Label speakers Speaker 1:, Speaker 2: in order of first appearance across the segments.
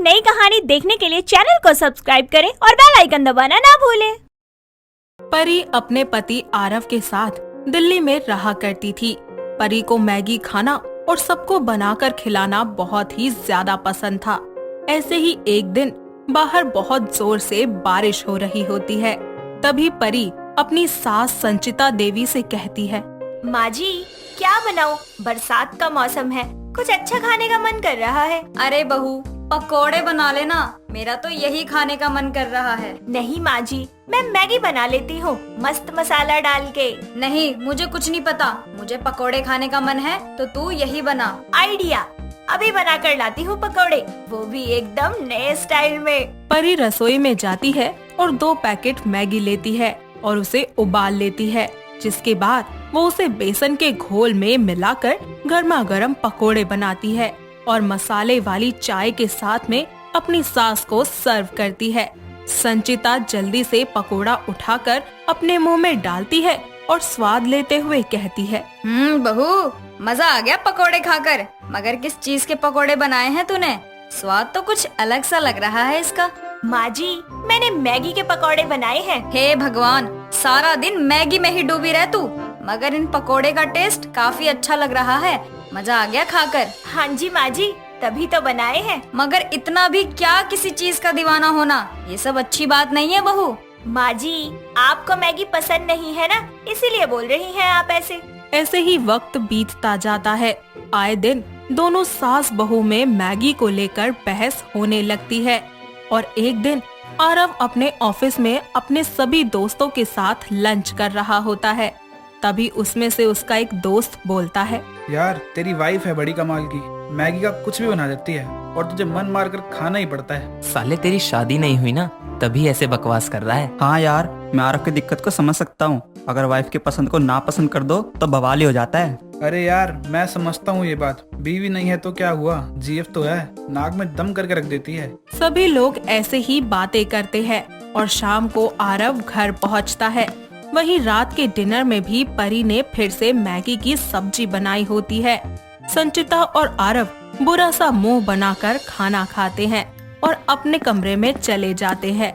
Speaker 1: नई कहानी देखने के लिए चैनल को सब्सक्राइब करें और बेल आइकन दबाना ना भूलें।
Speaker 2: परी अपने पति आरव के साथ दिल्ली में रहा करती थी। परी को मैगी खाना और सबको बनाकर खिलाना बहुत ही ज्यादा पसंद था। ऐसे ही एक दिन बाहर बहुत जोर से बारिश हो रही होती है। तभी परी अपनी सास संचिता देवी से कहती है,
Speaker 1: माँ जी क्या बनाऊं? बरसात का मौसम है, कुछ अच्छा खाने का मन कर रहा है।
Speaker 3: अरे बहू पकोड़े बना लेना, मेरा तो यही खाने का मन कर रहा है।
Speaker 1: नहीं माँ जी, मैं मैगी बना लेती हूँ मस्त मसाला डाल के।
Speaker 3: नहीं, मुझे कुछ नहीं पता, मुझे पकोड़े खाने का मन है तो तू यही बना।
Speaker 1: आइडिया, अभी बना कर लाती हूँ पकोड़े, वो भी एकदम नए स्टाइल में।
Speaker 2: परी रसोई में जाती है और 2 पैकेट मैगी लेती है और उसे उबाल लेती है, जिसके बाद वो उसे बेसन के घोल में मिलाकर गर्मा गर्म पकोड़े बनाती है और मसाले वाली चाय के साथ में अपनी सास को सर्व करती है। संचिता जल्दी से पकोड़ा उठाकर अपने मुंह में डालती है और स्वाद लेते हुए कहती है,
Speaker 3: बहू मजा आ गया पकोड़े खाकर, मगर किस चीज के पकोड़े बनाए हैं तूने? स्वाद तो कुछ अलग सा लग रहा है इसका।
Speaker 1: माँ जी मैंने मैगी के पकोड़े बनाए हैं।
Speaker 3: हे भगवान, सारा दिन मैगी में ही डूबी रह तू, मगर इन पकोड़े का टेस्ट काफी अच्छा लग रहा है, मजा आ गया खाकर।
Speaker 1: हाँ जी माँ जी, तभी तो बनाए हैं।
Speaker 3: मगर इतना भी क्या किसी चीज का दीवाना होना, ये सब अच्छी बात नहीं है बहू।
Speaker 1: माँ जी आपको मैगी पसंद नहीं है ना, इसीलिए बोल रही हैं आप ऐसे।
Speaker 2: ऐसे ही वक्त बीतता जाता है। आए दिन दोनों सास बहू में मैगी को लेकर बहस होने लगती है और एक दिन आरव अपने ऑफिस में अपने सभी दोस्तों के साथ लंच कर रहा होता है। तभी उसमें से उसका एक दोस्त बोलता है,
Speaker 4: यार तेरी वाइफ है बड़ी कमाल की, मैगी का कुछ भी बना देती है और तुझे मन मार कर खाना ही पड़ता है।
Speaker 5: साले तेरी शादी नहीं हुई ना, तभी ऐसे बकवास कर रहा है।
Speaker 6: हाँ यार, मैं आरव की दिक्कत को समझ सकता हूँ। अगर वाइफ के पसंद को ना पसंद कर दो तो बवाल ही हो जाता है।
Speaker 4: अरे यार मैं समझता हूँ ये बात, बीवी नहीं है तो क्या हुआ, जीएफ तो है, नाक में दम करके रख देती है।
Speaker 2: सभी लोग ऐसे ही बातें करते हैं और शाम को आरव घर पहुँचता है। वहीं रात के डिनर में भी परी ने फिर से मैगी की सब्जी बनाई होती है। संचिता और आरव बुरा सा मुंह बनाकर खाना खाते हैं और अपने कमरे में चले जाते हैं।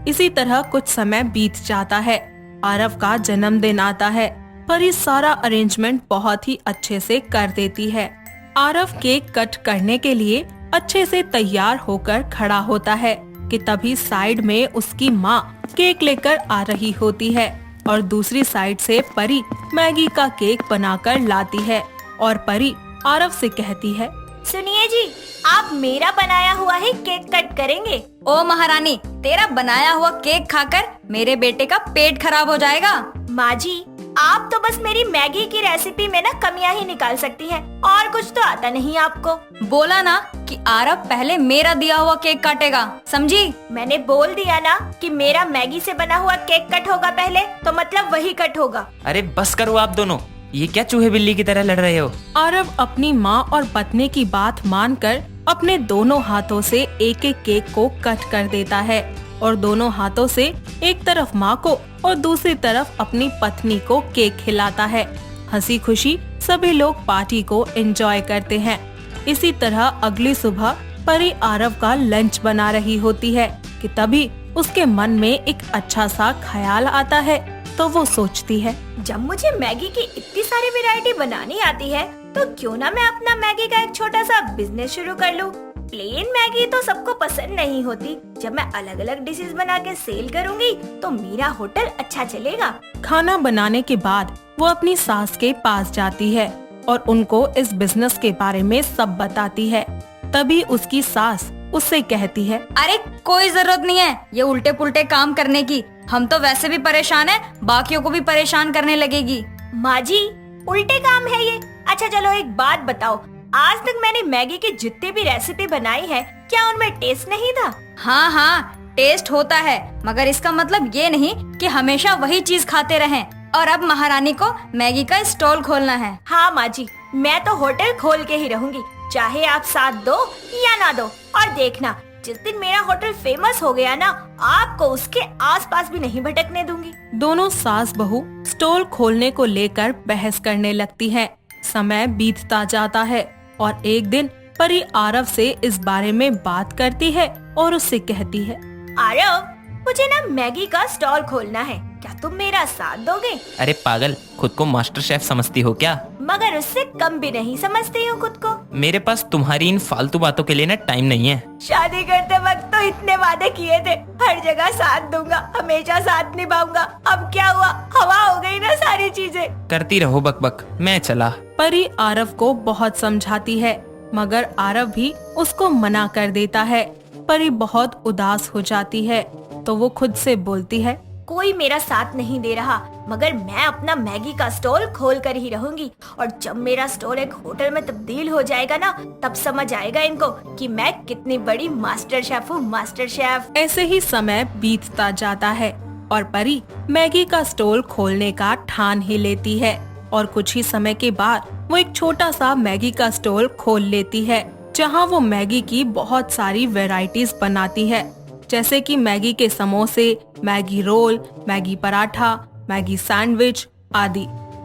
Speaker 2: इसी तरह कुछ समय बीत जाता है। आरव का जन्मदिन आता है। परी सारा अरेंजमेंट बहुत ही अच्छे से कर देती है। आरव केक कट करने के लिए अच्छे से तैयार होकर खड़ा होता है कि तभी साइड में उसकी माँ केक लेकर आ रही होती है और दूसरी साइड से परी मैगी का केक बनाकर लाती है और परी आरव से कहती है,
Speaker 1: सुनिए जी, आप मेरा बनाया हुआ ही केक कट करेंगे।
Speaker 3: ओ महारानी, तेरा बनाया हुआ केक खाकर मेरे बेटे का पेट खराब हो जाएगा।
Speaker 1: माँ जी आप तो बस मेरी मैगी की रेसिपी में ना कमियां ही निकाल सकती हैं, और कुछ तो आता नहीं आपको।
Speaker 3: बोला ना कि आरव पहले मेरा दिया हुआ केक काटेगा, समझी?
Speaker 1: मैंने बोल दिया ना कि मेरा मैगी से बना हुआ केक कट होगा पहले, तो मतलब वही कट होगा।
Speaker 5: अरे बस करो आप दोनों, ये क्या चूहे बिल्ली की तरह लड़ रहे हो?
Speaker 2: आरव अपनी माँ और पत्नी की बात मानकर अपने दोनों हाथों से एक एक केक को कट कर देता है और दोनों हाथों से एक तरफ माँ को और दूसरी तरफ अपनी पत्नी को केक खिलाता है। हंसी खुशी सभी लोग पार्टी को एंजॉय करते हैं। इसी तरह अगली सुबह परी आरव का लंच बना रही होती है कि तभी उसके मन में एक अच्छा सा ख्याल आता है। तो वो सोचती है,
Speaker 1: जब मुझे मैगी की इतनी सारी वैरायटी बनानी आती है तो क्यों ना मैं अपना मैगी का एक छोटा सा बिजनेस शुरू कर लूं। प्लेन मैगी तो सबको पसंद नहीं होती, जब मैं अलग अलग डिशेस बना के सेल करूंगी तो मेरा होटल अच्छा चलेगा।
Speaker 2: खाना बनाने के बाद वो अपनी सास के पास जाती है और उनको इस बिजनेस के बारे में सब बताती है। तभी उसकी सास उससे कहती है,
Speaker 3: अरे कोई जरूरत नहीं है ये उल्टे पुल्टे काम करने की, हम तो वैसे भी परेशान हैं, बाकियों को भी परेशान करने लगेगी।
Speaker 1: माँ जी उल्टे काम है ये? अच्छा चलो एक बात बताओ, आज तक मैंने मैगी की जितनी भी रेसिपी बनाई है, क्या उनमें टेस्ट नहीं था?
Speaker 3: हाँ हाँ टेस्ट होता है, मगर इसका मतलब ये नहीं कि हमेशा वही चीज खाते रहें। और अब महारानी को मैगी का स्टॉल खोलना है।
Speaker 1: हाँ माँ जी, मैं तो होटल खोल के ही रहूंगी, चाहे आप साथ दो या ना दो। और देखना जिस दिन मेरा होटल फेमस हो गया ना, आपको उसके आसपास भी नहीं भटकने दूंगी।
Speaker 2: दोनों सास बहू स्टॉल खोलने को लेकर बहस करने लगती हैं। समय बीतता जाता है और एक दिन परी आरव से इस बारे में बात करती है और उससे कहती है,
Speaker 1: आरव, मुझे ना मैगी का स्टॉल खोलना है, क्या तुम मेरा साथ दोगे?
Speaker 5: अरे पागल, खुद को मास्टर शेफ समझती हो क्या?
Speaker 1: मगर उससे कम भी नहीं समझती हूँ खुद को।
Speaker 5: मेरे पास तुम्हारी इन फालतू बातों के लिए ना टाइम नहीं है।
Speaker 1: शादी करते वक्त तो इतने वादे किए थे, हर जगह साथ दूंगा, हमेशा साथ निभाऊंगा। अब क्या हुआ? हवा हो गई ना सारी चीजें।
Speaker 5: करती रहो बकबक, मैं चला।
Speaker 2: परी आरव को बहुत समझाती है, मगर आरव भी उसको मना कर देता है। परी बहुत उदास हो जाती है तो वो खुद से बोलती है,
Speaker 1: कोई मेरा साथ नहीं दे रहा, मगर मैं अपना मैगी का स्टॉल खोल कर ही रहूंगी। और जब मेरा स्टॉल एक होटल में तब्दील हो जाएगा ना, तब समझ आएगा इनको कि मैं कितनी बड़ी मास्टर शेफ हूँ, मास्टर शेफ।
Speaker 2: ऐसे ही समय बीतता जाता है और परी मैगी का स्टॉल खोलने का ठान ही लेती है। और कुछ ही समय के बाद वो एक छोटा सा मैगी का स्टॉल खोल लेती है, जहाँ वो मैगी की बहुत सारी वैरायटीज बनाती है, जैसे कि मैगी के समोसे, Maggi roll, Maggi paratha, Maggi sandwich आदि।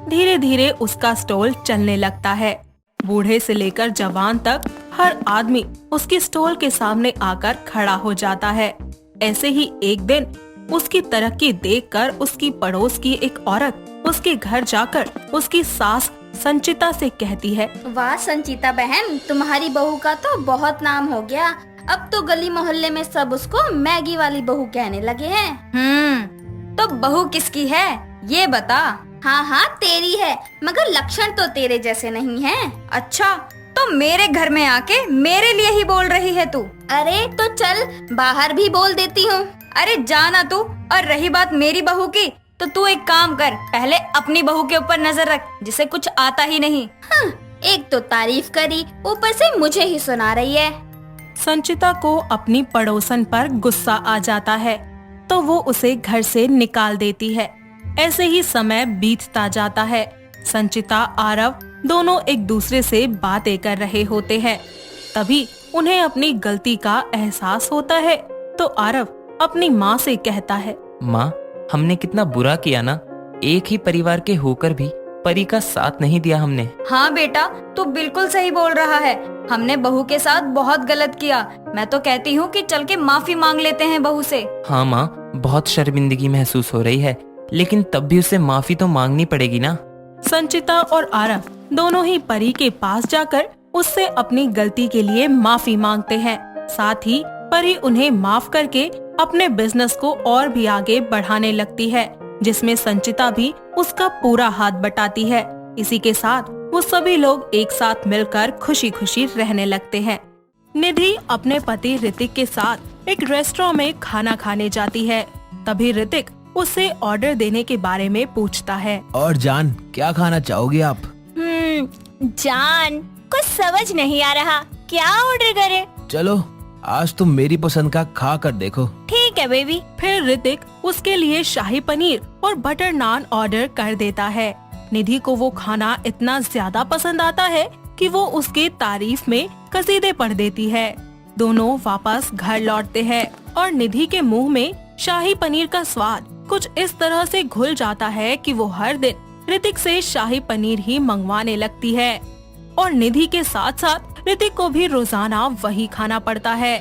Speaker 2: धीरे धीरे उसका स्टॉल चलने लगता है। बूढ़े से लेकर जवान तक हर आदमी उसके स्टॉल के सामने आकर खड़ा हो जाता है। ऐसे ही एक दिन उसकी तरक्की देखकर उसकी पड़ोस की एक औरत उसके घर जाकर उसकी सास संचिता से कहती है,
Speaker 7: वाह संचिता बहन, तुम्हारी बहू का तो बहुत नाम हो गया। अब तो गली मोहल्ले में सब उसको मैगी वाली बहू कहने लगे हैं।
Speaker 3: तो बहू किसकी है ये बता।
Speaker 7: हाँ हाँ तेरी है, मगर लक्षण तो तेरे जैसे नहीं हैं।
Speaker 3: अच्छा, तो मेरे घर में आके मेरे लिए ही बोल रही है तू?
Speaker 7: अरे तो चल बाहर भी बोल देती हूँ।
Speaker 3: अरे जाना तू। और रही बात मेरी बहू की, तो तू एक काम कर, पहले अपनी बहू के ऊपर नजर रख, जिसे कुछ आता ही नहीं।
Speaker 7: हाँ, एक तो तारीफ करी, ऊपर से मुझे ही सुना रही है।
Speaker 2: संचिता को अपनी पड़ोसन पर गुस्सा आ जाता है तो वो उसे घर से निकाल देती है। ऐसे ही समय बीतता जाता है। संचिता आरव दोनों एक दूसरे से बातें कर रहे होते हैं। तभी उन्हें अपनी गलती का एहसास होता है तो आरव अपनी माँ से कहता है,
Speaker 5: माँ, हमने कितना बुरा किया ना, एक ही परिवार के होकर भी परी का साथ नहीं दिया हमने।
Speaker 3: हाँ बेटा, तू बिल्कुल सही बोल रहा है। हमने बहू के साथ बहुत गलत किया। मैं तो कहती हूँ कि चल के माफी मांग लेते हैं बहू से।
Speaker 5: हाँ माँ, बहुत शर्मिंदगी महसूस हो रही है, लेकिन तब भी उसे माफी तो मांगनी पड़ेगी ना।
Speaker 2: संचिता और आरव दोनों ही परी के पास जाकर उससे अपनी गलती के लिए माफी मांगते हैं। साथ ही परी उन्हें माफ करके अपने बिजनेस को और भी आगे बढ़ाने लगती है, जिसमें संचिता भी उसका पूरा हाथ बटाती है। इसी के साथ वो सभी लोग एक साथ मिलकर खुशी खुशी रहने लगते हैं। निधि अपने पति ऋतिक के साथ एक रेस्टोरेंट में खाना खाने जाती है। तभी ऋतिक उससे ऑर्डर देने के बारे में पूछता है।
Speaker 8: और जान, क्या खाना चाहोगे आप?
Speaker 1: जान, कुछ समझ नहीं आ रहा, क्या ऑर्डर करें?
Speaker 8: चलो आज तुम मेरी पसंद का खा कर देखो।
Speaker 1: ठीक है बेबी।
Speaker 2: फिर ऋतिक उसके लिए शाही पनीर और बटर नान ऑर्डर कर देता है। निधि को वो खाना इतना ज्यादा पसंद आता है कि वो उसके तारीफ में कसीदे पढ़ देती है। दोनों वापस घर लौटते हैं और निधि के मुंह में शाही पनीर का स्वाद कुछ इस तरह से घुल जाता है कि वो हर दिन ऋतिक से शाही पनीर ही मंगवाने लगती है। और निधि के साथ साथ ऋतिक को भी रोजाना वही खाना पड़ता है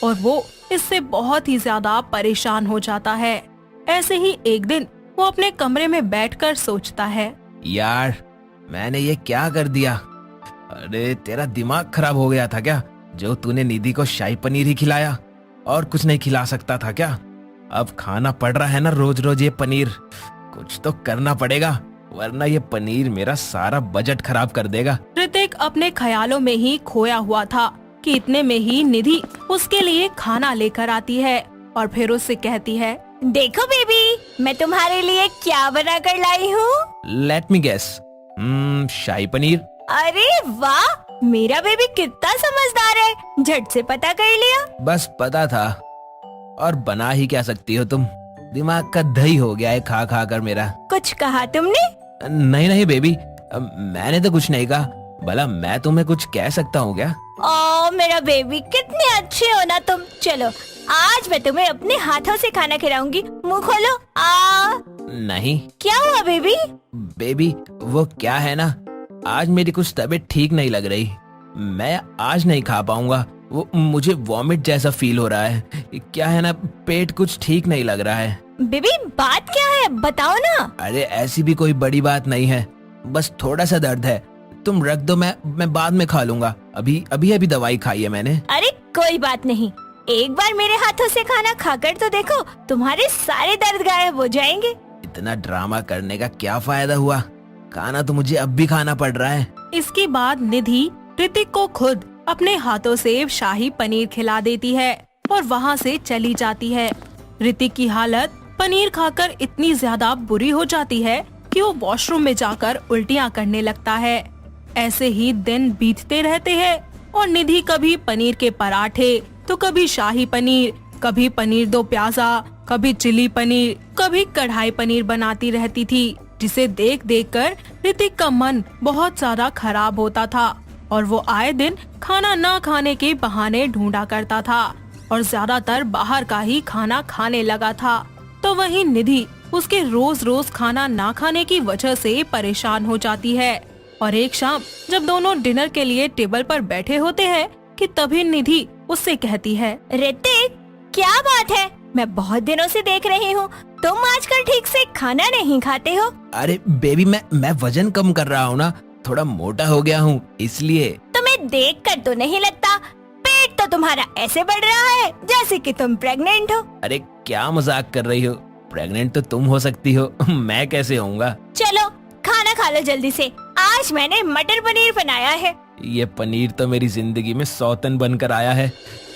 Speaker 2: और वो इससे बहुत ही ज्यादा परेशान हो जाता है। ऐसे ही एक दिन वो अपने कमरे में बैठकर सोचता है,
Speaker 8: यार मैंने ये क्या कर दिया? अरे तेरा दिमाग खराब हो गया था क्या, जो तूने निधि को शाही पनीर ही खिलाया और कुछ नहीं खिला सकता था क्या? अब खाना पड़ रहा है ना रोज रोज ये पनीर, कुछ तो करना पड़ेगा वरना ये पनीर मेरा सारा बजट खराब कर देगा।
Speaker 2: ऋतिक अपने ख्यालों में ही खोया हुआ था कि इतने में ही निधि उसके लिए खाना लेकर आती है और फिर उससे कहती है,
Speaker 1: देखो बेबी, मैं तुम्हारे लिए क्या बना कर लाई हूँ।
Speaker 8: लेट मी गेस, शाही पनीर।
Speaker 1: अरे वाह, मेरा बेबी कितना समझदार है, झट से पता कर लिया।
Speaker 8: बस पता था, और बना ही क्या सकती हो तुम, दिमाग का दही हो गया है खा खा कर मेरा।
Speaker 1: कुछ कहा तुमने?
Speaker 8: नहीं नहीं बेबी, मैंने तो कुछ नहीं कहा, भला मैं तुम्हें कुछ कह सकता हूँ क्या?
Speaker 1: ओ मेरा बेबी, कितने अच्छे हो ना तुम। चलो आज मैं तुम्हें अपने हाथों से खाना खिलाऊंगी, मुंह खोलो।
Speaker 8: नहीं।
Speaker 1: क्या हुआ बेबी?
Speaker 8: बेबी वो क्या है ना, आज मेरी कुछ तबीयत ठीक नहीं लग रही, मैं आज नहीं खा पाऊंगा। वो मुझे वॉमिट जैसा फील हो रहा है। क्या है ना, पेट कुछ ठीक नहीं लग रहा है।
Speaker 1: बेबी बात क्या है बताओ ना।
Speaker 8: अरे ऐसी भी कोई बड़ी बात नहीं है, बस थोड़ा सा दर्द है। तुम रख दो, मैं बाद में खा लूंगा। अभी दवाई खाई है मैंने।
Speaker 1: अरे कोई बात नहीं, एक बार मेरे हाथों से खाना खाकर तो देखो, तुम्हारे सारे दर्द गायब हो जाएंगे।
Speaker 8: इतना ड्रामा करने का क्या फायदा हुआ, खाना तो मुझे अब भी खाना पड़ रहा है।
Speaker 2: इसके बाद निधि ऋतिक को खुद अपने हाथों से शाही पनीर खिला देती है और वहाँ से चली जाती है। ऋतिक की हालत पनीर खाकर इतनी ज्यादा बुरी हो जाती है कि वो वॉशरूम में जाकर उल्टियाँ करने लगता है। ऐसे ही दिन बीतते रहते हैं और निधि कभी पनीर के पराठे तो कभी शाही पनीर, कभी पनीर दो प्याजा, कभी चिली पनीर, कभी कढ़ाई पनीर बनाती रहती थी, जिसे देख देख कर ऋतिक का मन बहुत ज्यादा खराब होता था और वो आए दिन खाना न खाने के बहाने ढूंढा करता था और ज्यादातर बाहर का ही खाना खाने लगा था। तो वहीं निधि उसके रोज रोज खाना ना खाने की वजह से परेशान हो जाती है और एक शाम जब दोनों डिनर के लिए टेबल पर बैठे होते हैं कि तभी निधि उससे कहती है,
Speaker 1: ऋतिक क्या बात है, मैं बहुत दिनों से देख रही हूँ तुम आजकल ठीक से खाना नहीं खाते हो।
Speaker 8: अरे बेबी, मैं वजन कम कर रहा हूँ ना, थोड़ा मोटा हो गया हूँ इसलिए।
Speaker 1: तुम्हें देख कर तो नहीं लगता, पेट तो तुम्हारा ऐसे बढ़ रहा है जैसे कि तुम प्रेग्नेंट हो।
Speaker 8: अरे क्या मजाक कर रही हो, प्रेग्नेंट तो तुम हो सकती हो, मैं कैसे होऊंगा।
Speaker 1: चलो खाना खा लो जल्दी से, आज मैंने मटर पनीर बनाया है।
Speaker 8: ये पनीर तो मेरी जिंदगी में सौतन बनकर आया है,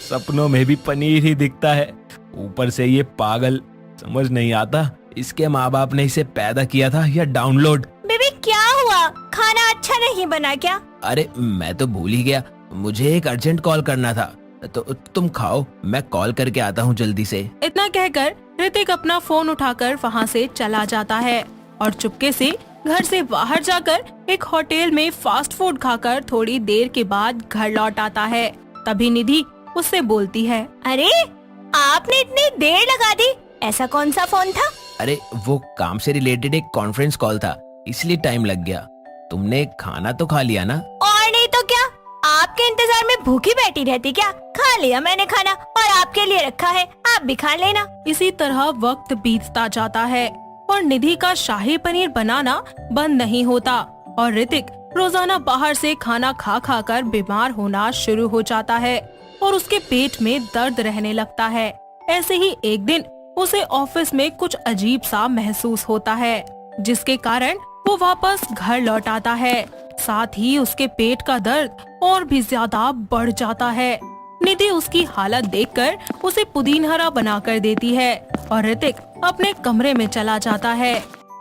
Speaker 8: सपनों में भी पनीर ही दिखता है। ऊपर से ये पागल, समझ नहीं आता इसके माँ बाप ने इसे पैदा किया था या डाउनलोड।
Speaker 1: बेबी क्या हुआ, खाना अच्छा नहीं बना क्या?
Speaker 8: अरे मैं तो भूल ही गया, मुझे एक अर्जेंट कॉल करना था, तो तुम खाओ, मैं कॉल करके आता हूँ जल्दी से।
Speaker 2: इतना कहकर ऋतिक अपना फोन उठाकर वहाँ से चला जाता है और चुपके से घर से बाहर जाकर एक होटल में फास्ट फूड खाकर थोड़ी देर के बाद घर लौट आता है। तभी निधि उससे बोलती है,
Speaker 1: अरे आपने इतनी देर लगा दी, ऐसा कौन सा फोन था?
Speaker 8: अरे वो काम से रिलेटेड एक कॉन्फ्रेंस कॉल था, इसलिए टाइम लग गया। तुमने खाना तो खा लिया ना?
Speaker 1: और नहीं तो क्या, आपके इंतजार में भूखी बैठी रहती क्या? खा लिया मैंने खाना और आपके लिए रखा है, आप भी खा लेना।
Speaker 2: इसी तरह वक्त बीतता जाता है और निधि का शाही पनीर बनाना बंद नहीं होता और ऋतिक रोजाना बाहर से खाना खा खा कर बीमार होना शुरू हो जाता है और उसके पेट में दर्द रहने लगता है। ऐसे ही एक दिन उसे ऑफिस में कुछ अजीब सा महसूस होता है, जिसके कारण वो वापस घर लौट आता है। साथ ही उसके पेट का दर्द और भी ज्यादा बढ़ जाता है। निधि उसकी हालत देखकर उसे पुदीन हरा बनाकर देती है और ऋतिक अपने कमरे में चला जाता है।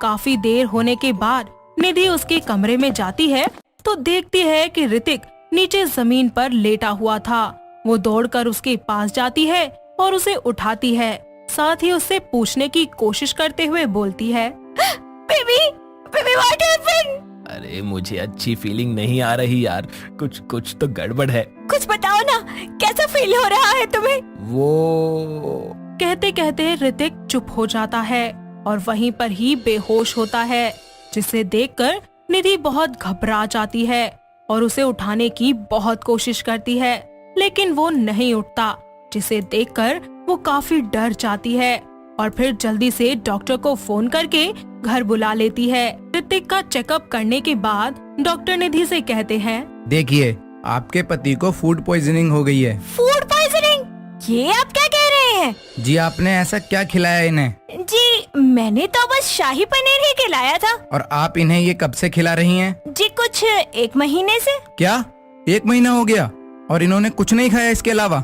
Speaker 2: काफी देर होने के बाद निधि उसके कमरे में जाती है तो देखती है कि ऋतिक नीचे जमीन पर लेटा हुआ था। वो दौड़कर उसके पास जाती है और उसे उठाती है, साथ ही उससे पूछने की कोशिश करते हुए बोलती है,
Speaker 1: बेबी बेबी व्हाट हैपेंड?
Speaker 8: अरे मुझे अच्छी फीलिंग नहीं आ रही यार, कुछ तो गड़बड़ है।
Speaker 1: कुछ बताओ ना, कैसा फील हो रहा है तुम्हें?
Speaker 8: वो
Speaker 2: कहते कहते ऋतिक चुप हो जाता है और वहीं पर ही बेहोश होता है, जिसे देखकर निधि बहुत घबरा जाती है और उसे उठाने की बहुत कोशिश करती है, लेकिन वो नहीं उठता, जिसे देखकर वो काफी डर जाती है और फिर जल्दी से डॉक्टर को फोन करके घर बुला लेती है। ऋतिक का चेकअप करने के बाद डॉक्टर निधि से कहते हैं,
Speaker 9: देखिए आपके पति को फूड पॉइजनिंग हो गई है।
Speaker 1: Food poisoning? ये आप क्या कह रहे हैं?
Speaker 9: जी आपने ऐसा क्या खिलाया इन्हें?
Speaker 1: जी मैंने तो बस शाही पनीर ही खिलाया था।
Speaker 9: और आप इन्हें ये कब से खिला रही हैं?
Speaker 1: जी कुछ 1 महीने से।
Speaker 9: क्या 1 महीना हो गया और इन्होंने कुछ नहीं खाया इसके अलावा?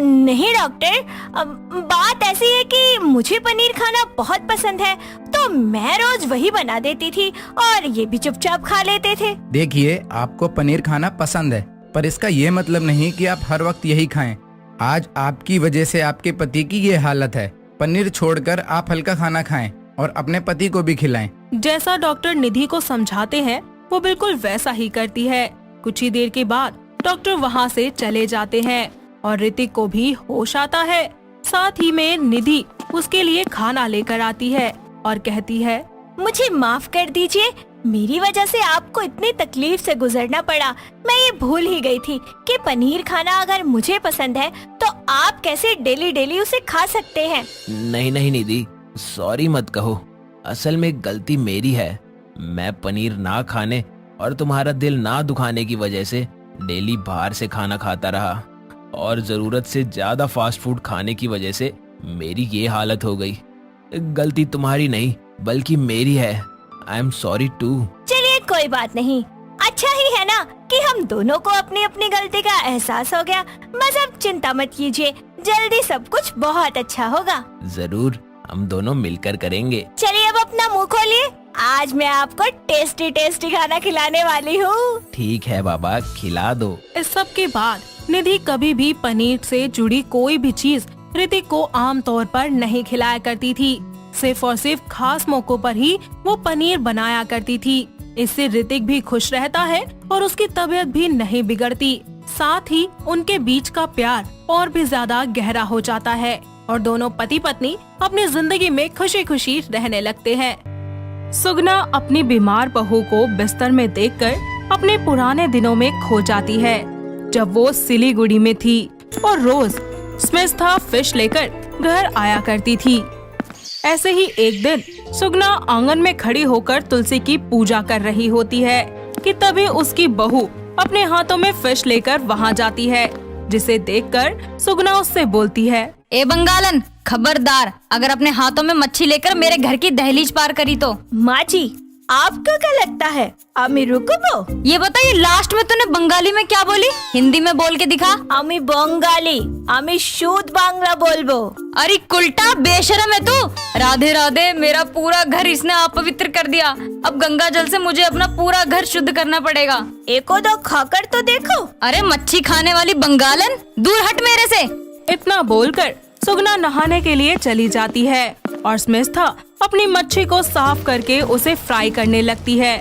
Speaker 1: नहीं डॉक्टर, बात ऐसी है कि मुझे पनीर खाना बहुत पसंद है, तो मैं रोज वही बना देती थी और ये भी चुपचाप खा लेते थे।
Speaker 9: देखिए आपको पनीर खाना पसंद है, पर इसका ये मतलब नहीं कि आप हर वक्त यही खाएं। आज आपकी वजह से आपके पति की ये हालत है। पनीर छोड़कर आप हल्का खाना खाएं और अपने पति को भी खिलाएं।
Speaker 2: जैसा डॉक्टर निधि को समझाते हैं वो बिल्कुल वैसा ही करती है। कुछ ही देर के बाद डॉक्टर वहाँ से चले जाते हैं और ऋतिक को भी होश आता है। साथ ही में निधि उसके लिए खाना लेकर आती है और कहती है,
Speaker 1: मुझे माफ कर दीजिए, मेरी वजह से आपको इतनी तकलीफ से गुजरना पड़ा। मैं ये भूल ही गई थी कि पनीर खाना अगर मुझे पसंद है तो आप कैसे डेली डेली उसे खा सकते हैं।
Speaker 8: नहीं नहीं निधि, सॉरी मत कहो। असल में गलती मेरी है। मैं पनीर ना खाने और तुम्हारा दिल ना दुखाने की वजह से डेली बाहर से खाना खाता रहा, और जरूरत से ज्यादा फास्ट फूड खाने की वजह से मेरी ये हालत हो गई। गलती तुम्हारी नहीं बल्कि मेरी है। I am sorry too.
Speaker 1: चलिए कोई बात नहीं, अच्छा ही है ना कि हम दोनों को अपनी अपनी गलती का एहसास हो गया। बस अब चिंता मत कीजिए, जल्दी सब कुछ बहुत अच्छा होगा।
Speaker 8: जरूर, हम दोनों मिलकर करेंगे।
Speaker 1: चलिए अब अपना मुंह खोलिए, आज मैं आपको टेस्टी टेस्टी खाना खिलाने वाली हूँ।
Speaker 8: ठीक है बाबा, खिला दो।
Speaker 2: इस सब के बाद निधि कभी भी पनीर से जुड़ी कोई भी चीज ऋतिक को आम तौर पर नहीं खिलाया करती थी। सिर्फ और सिर्फ खास मौकों पर ही वो पनीर बनाया करती थी। इससे ऋतिक भी खुश रहता है और उसकी तबीयत भी नहीं बिगड़ती। साथ ही उनके बीच का प्यार और भी ज्यादा गहरा हो जाता है और दोनों पति पत्नी अपनी जिंदगी में खुशी खुशी रहने लगते हैं। सुगना अपनी बीमार बहू को बिस्तर में देखकर अपने पुराने दिनों में खो जाती है, जब वो सिलीगुड़ी में थी और रोज स्मिथा फिश लेकर घर आया करती थी। ऐसे ही एक दिन सुगना आंगन में खड़ी होकर तुलसी की पूजा कर रही होती है कि तभी उसकी बहू अपने हाथों में फिश लेकर वहाँ जाती है, जिसे देखकर सुगना उससे बोलती है,
Speaker 3: ए बंगालन, खबरदार, अगर अपने हाथों में मच्छी लेकर मेरे घर की दहलीज पार करी तो।
Speaker 1: माँ जी, आपको क्या लगता है अमी रुको?
Speaker 3: ये बताइए, लास्ट में तूने बंगाली में क्या बोली? हिंदी में बोल के दिखा।
Speaker 1: अमी बंगाली, अमी शुद्ध बांग्ला बोलबो।
Speaker 3: अरे कुलटा बेशरम है तू। राधे राधे, मेरा पूरा घर इसने अपवित्र कर दिया। अब गंगा जल से मुझे अपना पूरा घर शुद्ध करना पड़ेगा।
Speaker 1: एको दो खाकर तो देखो।
Speaker 3: अरे मच्छी खाने वाली बंगालन, दूर हट मेरे से।
Speaker 2: इतना बोलकर सुगना नहाने के लिए चली जाती है और स्मिथा अपनी मच्छी को साफ करके उसे फ्राई करने लगती है।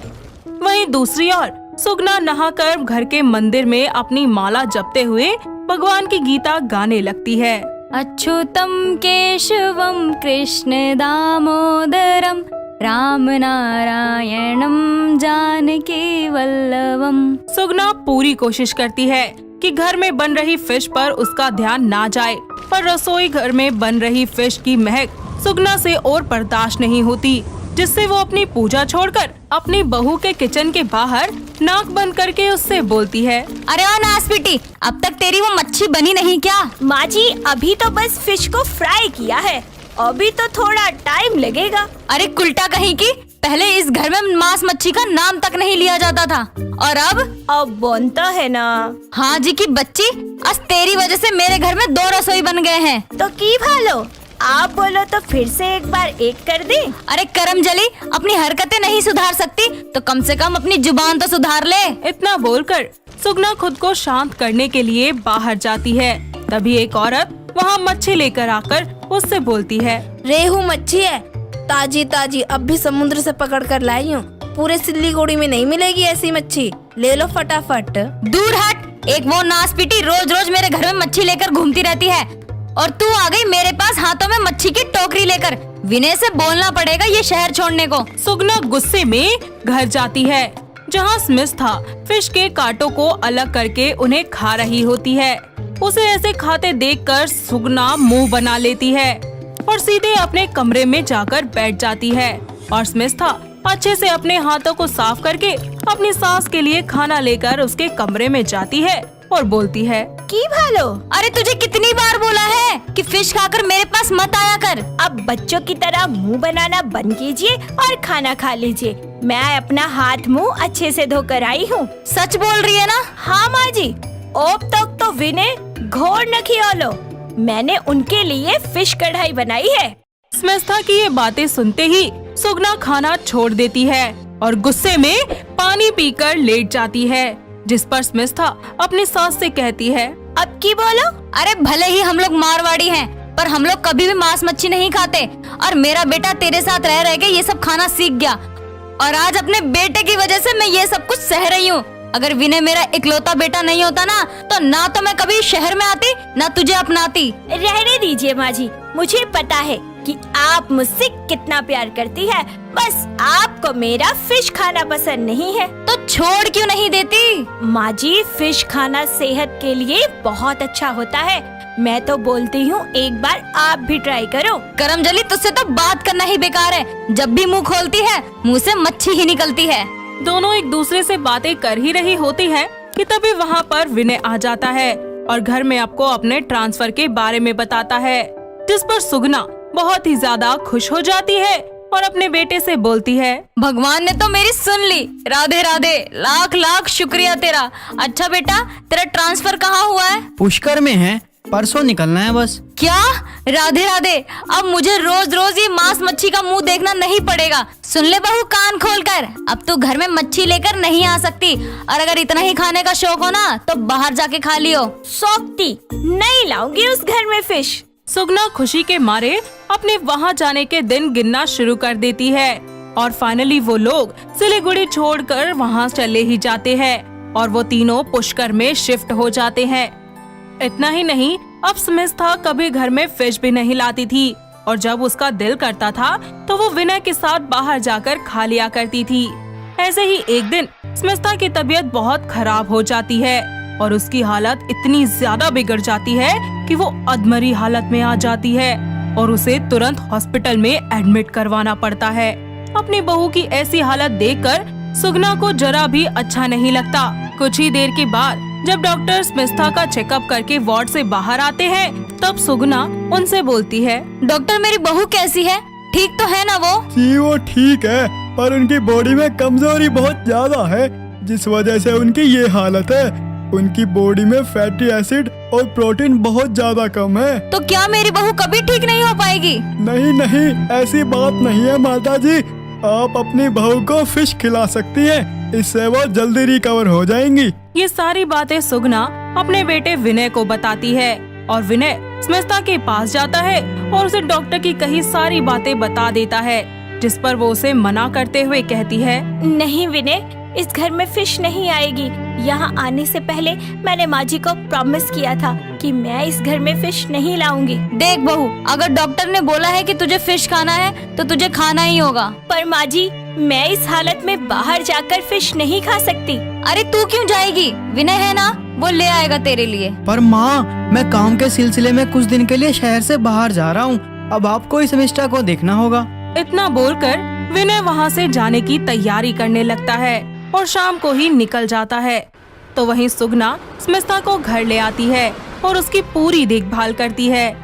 Speaker 2: वहीं दूसरी ओर सुगना नहाकर घर के मंदिर में अपनी माला जपते हुए भगवान की गीता गाने लगती है।
Speaker 3: अच्युतम केशवम कृष्ण दामोदरम राम नारायणम जानकी वल्लभम।
Speaker 2: सुगना पूरी कोशिश करती है कि घर में बन रही फिश पर उसका ध्यान ना जाए, पर रसोई घर में बन रही फिश की महक सुगना से और बर्दाश्त नहीं होती, जिससे वो अपनी पूजा छोड़कर अपनी बहू के किचन के बाहर नाक बंद करके उससे बोलती है,
Speaker 3: अरे ओ नासपीटी, अब तक तेरी वो मच्छी बनी नहीं क्या?
Speaker 1: माँ जी, अभी तो बस फिश को फ्राई किया है, अभी तो थोड़ा टाइम लगेगा।
Speaker 3: अरे कुलटा कहीं की, पहले इस घर में मांस मच्छी का नाम तक नहीं लिया जाता था, और अब
Speaker 1: बनता है ना।
Speaker 3: हाँ जी की बच्ची, आज तेरी वजह से मेरे घर में 2 रसोई बन गए हैं।
Speaker 1: तो की भालो, आप बोलो तो फिर से एक बार एक कर दे।
Speaker 3: अरे करम जली, अपनी हरकतें नहीं सुधार सकती तो कम से कम अपनी जुबान तो सुधार ले।
Speaker 2: इतना बोलकर सुगना खुद को शांत करने के लिए बाहर जाती है। तभी एक औरत वहाँ मच्छी लेकर आकर उससे बोलती है,
Speaker 10: रेहू मच्छी है, ताजी ताजी, अब भी समुद्र से पकड़ कर लाई हूँ। पूरे सिल्लीगुड़ी में नहीं मिलेगी ऐसी मच्छी, ले लो फटाफट।
Speaker 3: दूर हट, एक वो नासपीटी रोज रोज मेरे घर में मच्छी लेकर घूमती रहती है, और तू आ गई मेरे पास हाथों में मच्छी की टोकरी लेकर। विनय से बोलना पड़ेगा ये शहर छोड़ने को।
Speaker 2: सुगना गुस्से में घर जाती है, जहाँ स्मिथा फिश के कांटों को अलग करके उन्हें खा रही होती है। उसे ऐसे खाते देखकर सुगना मुंह बना लेती है और सीधे अपने कमरे में जाकर बैठ जाती है, और स्मिथा अच्छे से अपने हाथों को साफ करके अपनी सास के लिए खाना लेकर उसके कमरे में जाती है और बोलती है,
Speaker 1: की भालो,
Speaker 3: अरे तुझे कितनी बार बोला है कि फिश खाकर मेरे पास मत आया कर।
Speaker 1: अब बच्चों की तरह मुंह बनाना बंद कीजिए और खाना खा लीजिए। मैं अपना हाथ मुंह अच्छे से धोकर आई हूँ।
Speaker 3: सच बोल रही है ना?
Speaker 1: हाँ माँ जी, अब तक तो विनय घोर न खियालो, मैंने उनके लिए फिश कढ़ाई बनाई है।
Speaker 2: स्मिथा की ये बातें सुनते ही सुगना खाना छोड़ देती है और गुस्से में पानी पीकर लेट जाती है, जिस पर स्मिथा अपनी सास से कहती है,
Speaker 1: अब की बोलो।
Speaker 3: अरे भले ही हम लोग मारवाड़ी हैं, पर हम लोग कभी भी मांस मच्छी नहीं खाते, और मेरा बेटा तेरे साथ रह रह के ये सब खाना सीख गया, और आज अपने बेटे की वजह से मैं ये सब कुछ सह रही हूँ। अगर विनय मेरा इकलौता बेटा नहीं होता ना तो मैं कभी शहर में आती, ना तुझे अपनाती।
Speaker 1: रहने दीजिए माँ जी, मुझे पता है कि आप मुझसे कितना प्यार करती है। बस आपको मेरा फिश खाना पसंद नहीं है।
Speaker 3: तो छोड़ क्यों नहीं देती?
Speaker 1: माँ जी, फिश खाना सेहत के लिए बहुत अच्छा होता है। मैं तो बोलती हूँ एक बार आप भी ट्राई करो।
Speaker 3: करमजली, तुझसे तो बात करना ही बेकार है। जब भी मुंह खोलती है मुंह से मच्छी ही निकलती है।
Speaker 2: दोनों एक दूसरे से बातें कर ही रही होती है कि तभी वहाँ पर विनय आ जाता है और घर में आपको अपने ट्रांसफर के बारे में बताता है, जिस पर सुगना बहुत ही ज्यादा खुश हो जाती है और अपने बेटे से बोलती है,
Speaker 3: भगवान ने तो मेरी सुन ली। राधे राधे, लाख लाख शुक्रिया तेरा। अच्छा बेटा, तेरा ट्रांसफर कहाँ हुआ है?
Speaker 11: पुष्कर में है, परसों निकलना है बस।
Speaker 3: क्या? राधे राधे, अब मुझे रोज रोज ये मांस मच्छी का मुंह देखना नहीं पड़ेगा। सुन ले बहू कान खोलकर, अब तू घर में मच्छी लेकर नहीं आ सकती, और अगर इतना ही खाने का शौक हो ना तो बाहर जाके खा लियो।
Speaker 1: सोचती नहीं लाऊंगी उस घर में फिश।
Speaker 2: सुगना खुशी के मारे अपने वहाँ जाने के दिन गिनना शुरू कर देती है और फाइनली वो लोग सिलीगुड़ी छोड़कर वहाँ चले ही जाते हैं और वो तीनों पुष्कर में शिफ्ट हो जाते हैं। इतना ही नहीं, अब स्मिथा कभी घर में फिश भी नहीं लाती थी और जब उसका दिल करता था तो वो विनय के साथ बाहर जाकर खा लिया करती थी। ऐसे ही एक दिन स्मिथा की तबीयत बहुत खराब हो जाती है और उसकी हालत इतनी ज्यादा बिगड़ जाती है कि वो अधमरी हालत में आ जाती है और उसे तुरंत हॉस्पिटल में एडमिट करवाना पड़ता है। अपनी बहू की ऐसी हालत देखकर सुगना को जरा भी अच्छा नहीं लगता। कुछ ही देर के बाद जब डॉक्टर स्मिथा का चेकअप करके वार्ड से बाहर आते हैं तब सुगना उनसे बोलती है,
Speaker 3: डॉक्टर मेरी बहू कैसी है? ठीक तो है ना वो?
Speaker 12: जी वो ठीक है, पर उनकी बॉडी में कमजोरी बहुत ज्यादा है, जिस वजह से उनकी ये हालत है। उनकी बॉडी में फैटी एसिड और प्रोटीन बहुत ज्यादा कम है।
Speaker 3: तो क्या मेरी बहू कभी ठीक नहीं हो पाएगी?
Speaker 12: नहीं नहीं, ऐसी बात नहीं है माता जी। आप अपनी बहू को फिश खिला सकती हैं, इससे वो जल्दी रिकवर हो जाएंगी।
Speaker 2: ये सारी बातें सुगना अपने बेटे विनय को बताती है और विनय स्मिथा के पास जाता है और उसे डॉक्टर की कही सारी बातें बता देता है, जिस पर वो उसे मना करते हुए कहती है,
Speaker 1: नहीं विनय, इस घर में फिश नहीं आएगी। यहाँ आने से पहले मैंने माँ जी को प्रॉमिस किया था कि मैं इस घर में फिश नहीं लाऊंगी।
Speaker 3: देख बहू, अगर डॉक्टर ने बोला है कि तुझे फिश खाना है तो तुझे खाना ही होगा।
Speaker 1: पर माँ जी, मैं इस हालत में बाहर जाकर फिश नहीं खा सकती।
Speaker 3: अरे तू क्यों जाएगी? विनय है ना, वो ले आएगा तेरे लिए।
Speaker 11: पर माँ, मैं काम के सिलसिले में कुछ दिन के लिए शहर से बाहर जा रहा हूँ, अब आपको इस मिस्टर को देखना होगा।
Speaker 2: इतना बोलकर विनय वहाँ से जाने की तैयारी करने लगता है और शाम को ही निकल जाता है। तो वहीं सुगना स्मिथा को घर ले आती है और उसकी पूरी देखभाल करती है,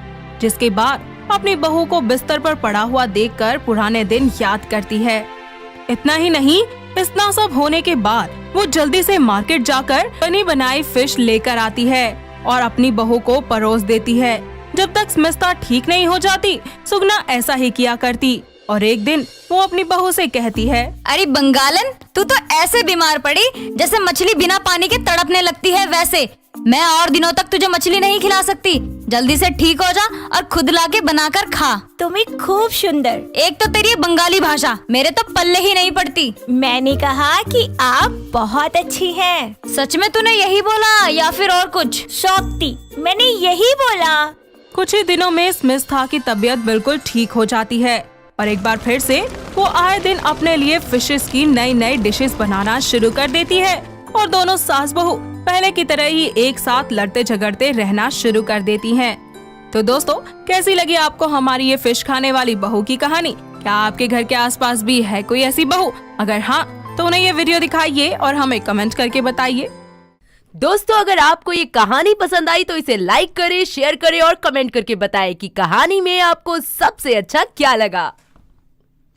Speaker 2: जिसके बाद अपनी बहू को बिस्तर पर पड़ा हुआ देखकर पुराने दिन याद करती है। इतना ही नहीं, इतना सब होने के बाद वो जल्दी से मार्केट जाकर बनी बनाई फिश लेकर आती है और अपनी बहू को परोस देती है। जब तक स्मिथा ठीक नहीं हो जाती, सुगना ऐसा ही किया करती और एक दिन वो अपनी बहू से कहती है,
Speaker 3: अरे बंगालन, तू तो ऐसे बीमार पड़ी जैसे मछली बिना पानी के तड़पने लगती है। वैसे मैं और दिनों तक तुझे मछली नहीं खिला सकती। जल्दी से ठीक हो जा और खुद लाके बनाकर खा।
Speaker 1: तुम्हें खूब सुंदर।
Speaker 3: एक तो तेरी बंगाली भाषा मेरे तो पल्ले ही नहीं पड़ती।
Speaker 1: मैंने कहा कि आप बहुत अच्छी हैं।
Speaker 3: सच में तूने यही बोला या फिर और कुछ?
Speaker 1: शौकती, मैंने यही बोला।
Speaker 2: कुछ ही दिनों में स्मिथा की तबीयत बिल्कुल ठीक हो जाती है और एक बार फिर से वो आए दिन अपने लिए फिशेस की नई नई डिशेस बनाना शुरू कर देती है और दोनों सास बहू पहले की तरह ही एक साथ लड़ते झगड़ते रहना शुरू कर देती हैं। तो दोस्तों, कैसी लगी आपको हमारी ये फिश खाने वाली बहू की कहानी? क्या आपके घर के आसपास भी है कोई ऐसी बहू? अगर हाँ, तो उन्हें ये वीडियो दिखाइए और हमें कमेंट करके बताइए।
Speaker 13: दोस्तों, अगर आपको ये कहानी पसंद आई तो इसे लाइक करें, शेयर करें और कमेंट करके बताएं कि कहानी में आपको सबसे अच्छा क्या लगा।